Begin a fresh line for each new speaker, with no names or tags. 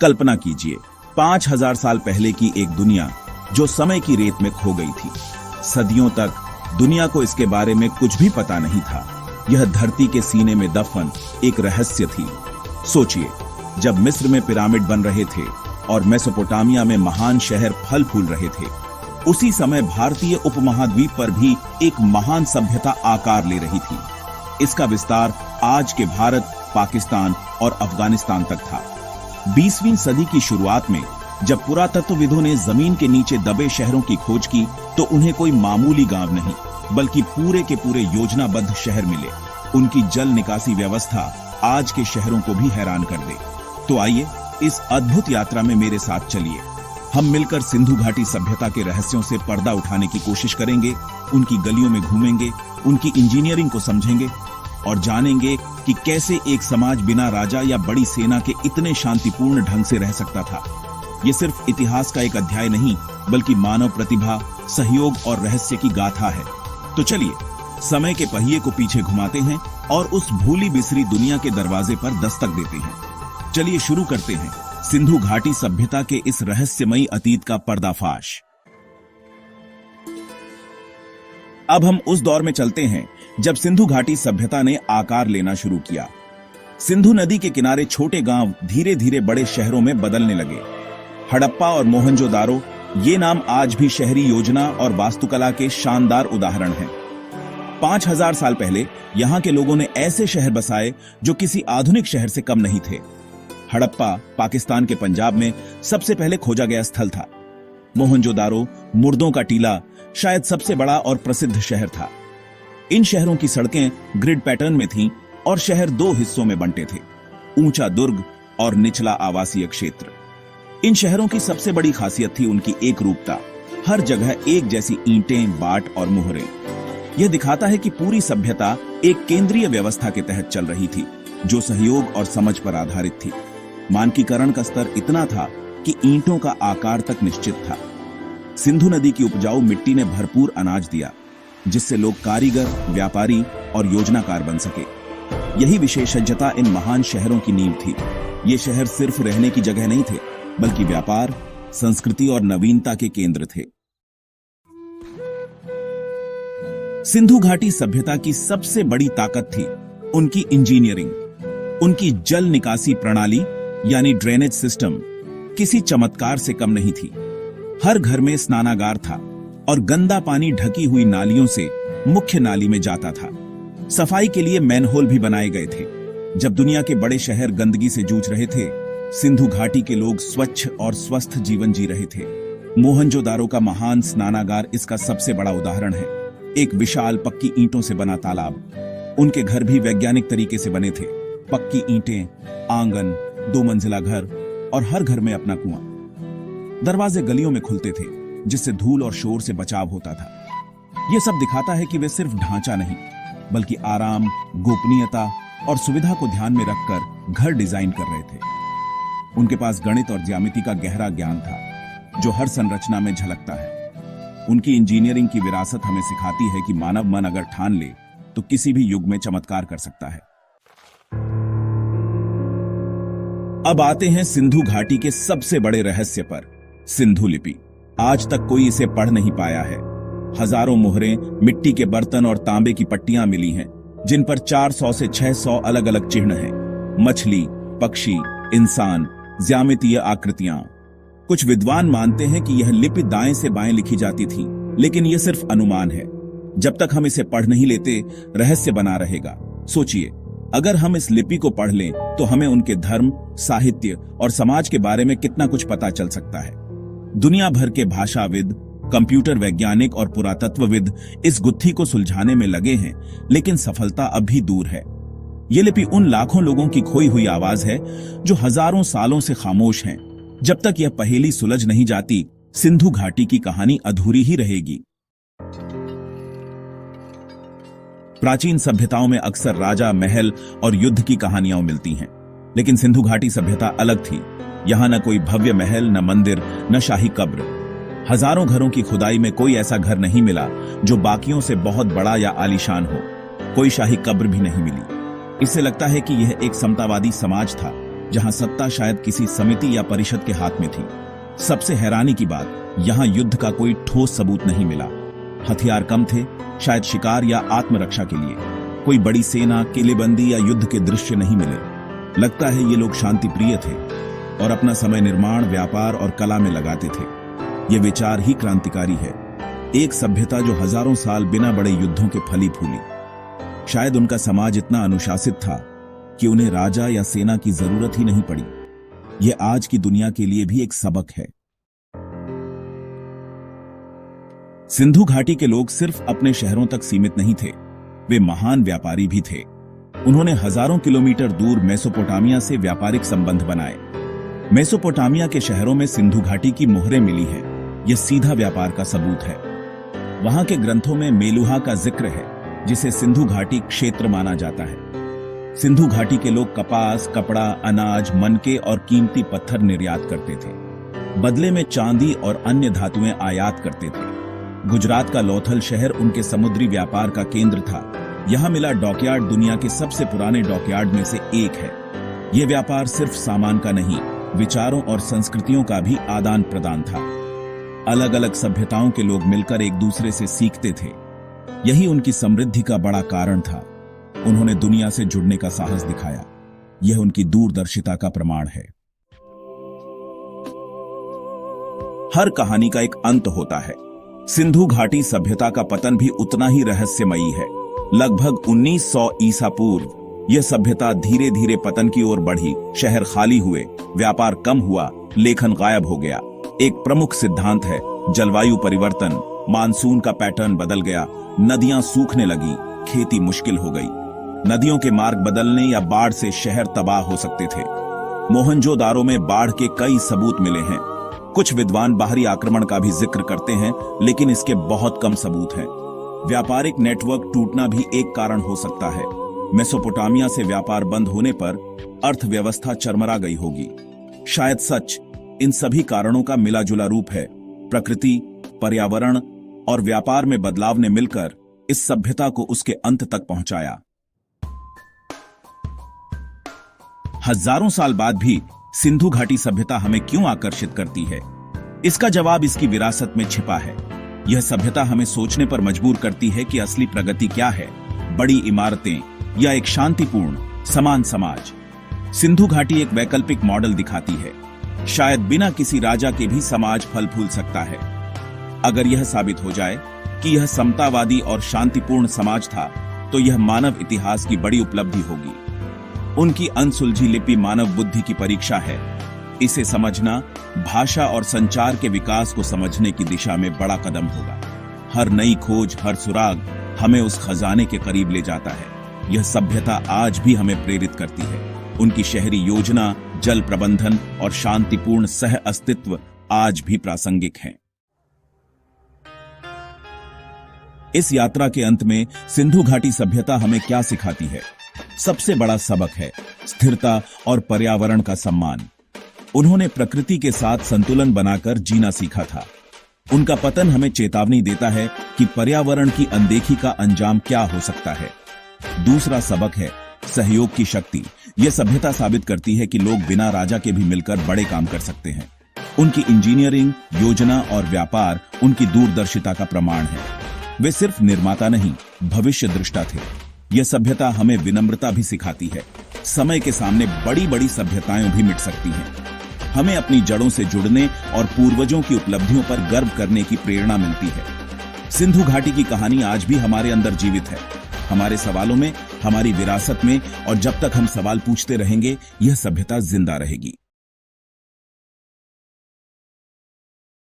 कल्पना कीजिए, 5000 साल पहले की एक दुनिया जो समय की रेत में खो गई थी। सदियों तक दुनिया को इसके बारे में कुछ भी पता नहीं था। यह धरती के सीने में दफन एक रहस्य थी। सोचिए, जब मिस्र में पिरामिड बन रहे थे और मेसोपोटामिया में महान शहर फल फूल रहे थे, उसी समय भारतीय उपमहाद्वीप पर भी एक महान सभ्यता आकार ले रही थी। इसका विस्तार आज के भारत, पाकिस्तान और अफगानिस्तान तक था। 20वीं सदी की शुरुआत में जब पुरातत्वविदों ने जमीन के नीचे दबे शहरों की खोज की, तो उन्हें कोई मामूली गांव नहीं, बल्कि पूरे के पूरे योजनाबद्ध शहर मिले। उनकी जल निकासी व्यवस्था आज के शहरों को भी हैरान कर दे। तो आइए इस अद्भुत यात्रा में मेरे साथ चलिए। हम मिलकर सिंधु घाटी सभ्यता के रहस्यों से पर्दा उठाने की कोशिश करेंगे, उनकी गलियों में घूमेंगे, उनकी इंजीनियरिंग को समझेंगे और जानेंगे कि कैसे एक समाज बिना राजा या बड़ी सेना के इतने शांतिपूर्ण ढंग से रह सकता था। ये सिर्फ इतिहास का एक अध्याय नहीं, बल्कि मानव प्रतिभा, सहयोग और रहस्य की गाथा है। तो चलिए समय के पहिए को पीछे घुमाते हैं और उस भूली बिसरी दुनिया के दरवाजे पर दस्तक देते हैं। चलिए शुरू करते हैं सिंधु घाटी सभ्यता के इस रहस्यमयी अतीत का पर्दाफाश। अब हम उस दौर में चलते हैं जब सिंधु घाटी सभ्यता ने आकार लेना शुरू किया। सिंधु नदी के किनारे छोटे गांव धीरे धीरे बड़े शहरों में बदलने लगे। हड़प्पा और मोहनजोदारो, ये नाम आज भी शहरी योजना और वास्तुकला के शानदार उदाहरण हैं। 5000 साल पहले यहां के लोगों ने ऐसे शहर बसाए जो किसी आधुनिक शहर से कम नहीं थे। हड़प्पा पाकिस्तान के पंजाब में सबसे पहले खोजा गया स्थल था। मोहनजोदारो, मुर्दों का टीला, शायद सबसे बड़ा और प्रसिद्ध शहर था। इन शहरों की सड़कें ग्रिड पैटर्न में थीं और शहर 2 हिस्सों में बंटे थे, ऊंचा दुर्ग और निचला आवासीय क्षेत्र। इन शहरों की सबसे बड़ी खासियत थी उनकी एक रूपता। हर जगह एक जैसी ईंटें, बाट और मोहरें। यह दिखाता है कि पूरी सभ्यता एक केंद्रीय व्यवस्था के तहत चल रही थी, जो सहयोग और समझ पर आधारित थी। मानकीकरण का स्तर इतना था कि ईंटों का आकार तक निश्चित था। सिंधु नदी की उपजाऊ मिट्टी ने भरपूर अनाज दिया, जिससे लोग कारीगर, व्यापारी और योजनाकार बन सके। यही विशेषज्ञता इन महान शहरों की नींव थी। ये शहर सिर्फ रहने की जगह नहीं थे, बल्कि व्यापार, संस्कृति और नवीनता के केंद्र थे। सिंधु घाटी सभ्यता की सबसे बड़ी ताकत थी उनकी इंजीनियरिंग। उनकी जल निकासी प्रणाली यानी ड्रेनेज सिस्टम किसी चमत्कार से कम नहीं थी। हर घर में स्नानागार था और गंदा पानी ढकी हुई नालियों से मुख्य नाली में जाता था। सफाई के लिए मैनहोल भी बनाए गए थे। जब दुनिया के बड़े शहर गंदगी से जूझ रहे थे, सिंधु घाटी के लोग स्वच्छ और स्वस्थ जीवन जी रहे थे। मोहनजोदारो का महान स्नानागार इसका सबसे बड़ा उदाहरण है। एक विशाल पक्की ईंटों से बना तालाब। उनके घर भी वैज्ञानिक तरीके से बने थे। पक्की ईंटें, आंगन, 2 मंजिला घर और हर घर में अपना कुआं। दरवाजे गलियों में खुलते थे, जिससे धूल और शोर से बचाव होता था। यह सब दिखाता है कि वे सिर्फ ढांचा नहीं, बल्कि आराम, गोपनीयता और सुविधा को ध्यान में रखकर घर डिजाइन कर रहे थे। उनके पास गणित और ज्यामिति का गहरा ज्ञान था, जो हर संरचना में झलकता है। उनकी इंजीनियरिंग की विरासत हमें सिखाती है कि मानव मन अगर ठान ले तो किसी भी युग में चमत्कार कर सकता है। अब आते हैं सिंधु घाटी के सबसे बड़े रहस्य पर, सिंधु लिपि। आज तक कोई इसे पढ़ नहीं पाया है। हजारों मोहरें, मिट्टी के बर्तन और तांबे की पट्टियां मिली हैं, जिन पर 400 से 600 अलग अलग चिन्ह हैं। मछली, पक्षी, इंसान, ज्यामितीय आकृतियां। कुछ विद्वान मानते हैं कि यह लिपि दाएं से बाएं लिखी जाती थी, लेकिन यह सिर्फ अनुमान है। जब तक हम इसे पढ़ नहीं लेते, रहस्य बना रहेगा। सोचिए, अगर हम इस लिपि को पढ़ लें तो हमें उनके धर्म, साहित्य और समाज के बारे में कितना कुछ पता चल सकता है। दुनिया भर के भाषाविद, कंप्यूटर वैज्ञानिक और पुरातत्वविद इस गुत्थी को सुलझाने में लगे हैं, लेकिन सफलता अब भी दूर है। ये लिपि उन लाखों लोगों की खोई हुई आवाज है जो हजारों सालों से खामोश हैं। जब तक यह पहेली सुलझ नहीं जाती, सिंधु घाटी की कहानी अधूरी ही रहेगी। प्राचीन सभ्यताओं में अक्सर राजा, महल और युद्ध की कहानियां मिलती हैं, लेकिन सिंधु घाटी सभ्यता अलग थी। यहां न कोई भव्य महल, न मंदिर, न शाही कब्र। हजारों घरों की खुदाई में कोई ऐसा घर नहीं मिला जो बाकियों से बहुत बड़ा या आलीशान हो। कोई शाही कब्र भी नहीं मिली। इससे लगता है कि यह एक समतावादी समाज था, जहां सत्ता शायद किसी समिति या परिषद के हाथ में थी। सबसे हैरानी की बात, यहां युद्ध का कोई ठोस सबूत नहीं मिला। हथियार कम थे, शायद शिकार या आत्मरक्षा के लिए। कोई बड़ी सेना, किलेबंदी या युद्ध के दृश्य नहीं मिले। लगता है ये लोग शांति प्रिय थे और अपना समय निर्माण, व्यापार और कला में लगाते थे। ये विचार ही क्रांतिकारी है। एक सभ्यता जो हजारों साल बिना बड़े युद्धों के फली फूली। शायद उनका समाज इतना अनुशासित था कि उन्हें राजा या सेना की जरूरत ही नहीं पड़ी। यह आज की दुनिया के लिए भी एक सबक है। सिंधु घाटी के लोग सिर्फ अपने शहरों तक सीमित नहीं थे, वे महान व्यापारी भी थे। उन्होंने हजारों किलोमीटर दूर मेसोपोटामिया से व्यापारिक संबंध बनाए। मेसोपोटामिया के शहरों में सिंधु घाटी की मोहरें मिली हैं। यह सीधा व्यापार का सबूत है। वहां के ग्रंथों में मेलुहा का जिक्र है, जिसे सिंधु घाटी क्षेत्र माना जाता है। सिंधु घाटी के लोग कपास, कपड़ा, अनाज, मनके और कीमती पत्थर निर्यात करते थे। बदले में चांदी और अन्य धातुएं आयात करते थे। गुजरात का लोथल शहर उनके समुद्री व्यापार का केंद्र था। यहां मिला डॉकयार्ड दुनिया के सबसे पुराने डॉकयार्ड में से एक है। यह व्यापार सिर्फ सामान का नहीं, विचारों और संस्कृतियों का भी आदान प्रदान था। अलग अलग सभ्यताओं के लोग मिलकर एक दूसरे से सीखते थे। यही उनकी समृद्धि का बड़ा कारण था। उन्होंने दुनिया से जुड़ने का साहस दिखाया। यह उनकी दूरदर्शिता का प्रमाण है। हर कहानी का एक अंत होता है। सिंधु घाटी सभ्यता का पतन भी उतना ही रहस्यमयी है। लगभग 1900 ईसा पूर्व यह सभ्यता धीरे धीरे पतन की ओर बढ़ी। शहर खाली हुए, व्यापार कम हुआ, लेखन गायब हो गया। एक प्रमुख सिद्धांत है जलवायु परिवर्तन। मानसून का पैटर्न बदल गया, नदियां सूखने लगी, खेती मुश्किल हो गई। नदियों के मार्ग बदलने या बाढ़ से शहर तबाह हो सकते थे। मोहनजोदारो में बाढ़ के कई सबूत मिले हैं। कुछ विद्वान बाहरी आक्रमण का भी जिक्र करते हैं, लेकिन इसके बहुत कम सबूत हैं। व्यापारिक नेटवर्क टूटना भी एक कारण हो सकता है। मेसोपोटामिया से व्यापार बंद होने पर अर्थव्यवस्था चरमरा गई होगी। शायद सच इन सभी कारणों का मिला जुला रूप है। प्रकृति, पर्यावरण और व्यापार में बदलाव ने मिलकर इस सभ्यता को उसके अंत तक पहुंचाया। हजारों साल बाद भी सिंधु घाटी सभ्यता हमें क्यों आकर्षित करती है? इसका जवाब इसकी विरासत में छिपा है। यह सभ्यता हमें सोचने पर मजबूर करती है कि असली प्रगति क्या है, बड़ी इमारतें या एक शांतिपूर्ण समान समाज। सिंधु घाटी एक वैकल्पिक मॉडल दिखाती है। शायद बिना किसी राजा के भी समाज फल फूल सकता है। अगर यह साबित हो जाए कि यह समतावादी और शांतिपूर्ण समाज था, तो यह मानव इतिहास की बड़ी उपलब्धि होगी। उनकी अनसुलझी लिपि मानव बुद्धि की परीक्षा है। इसे समझना भाषा और संचार के विकास को समझने की दिशा में बड़ा कदम होगा। हर नई खोज, हर सुराग हमें उस खजाने के करीब ले जाता है। यह सभ्यता आज भी हमें प्रेरित करती है। उनकी शहरी योजना, जल प्रबंधन और शांतिपूर्ण सह अस्तित्व आज भी प्रासंगिक हैं। इस यात्रा के अंत में सिंधु घाटी सभ्यता हमें क्या सिखाती है? सबसे बड़ा सबक है स्थिरता और पर्यावरण का सम्मान। उन्होंने प्रकृति के साथ संतुलन बनाकर जीना सीखा था। उनका पतन हमें चेतावनी देता है कि पर्यावरण की अनदेखी का अंजाम क्या हो सकता है। दूसरा सबक है सहयोग की शक्ति। यह सभ्यता साबित करती है कि लोग बिना राजा के भी मिलकर बड़े काम कर सकते हैं। उनकी इंजीनियरिंग, योजना और व्यापार उनकी दूरदर्शिता का प्रमाण है। वे सिर्फ निर्माता नहीं, भविष्य दृष्टा थे। यह सभ्यता हमें विनम्रता भी सिखाती है। समय के सामने बड़ी बड़ी सभ्यताएं भी मिट सकती हैं। हमें अपनी जड़ों से जुड़ने और पूर्वजों की उपलब्धियों पर गर्व करने की प्रेरणा मिलती है। सिंधु घाटी की कहानी आज भी हमारे अंदर जीवित है, हमारे सवालों में, हमारी विरासत में, और जब तक हम सवाल पूछते रहेंगे, यह सभ्यता जिंदा रहेगी।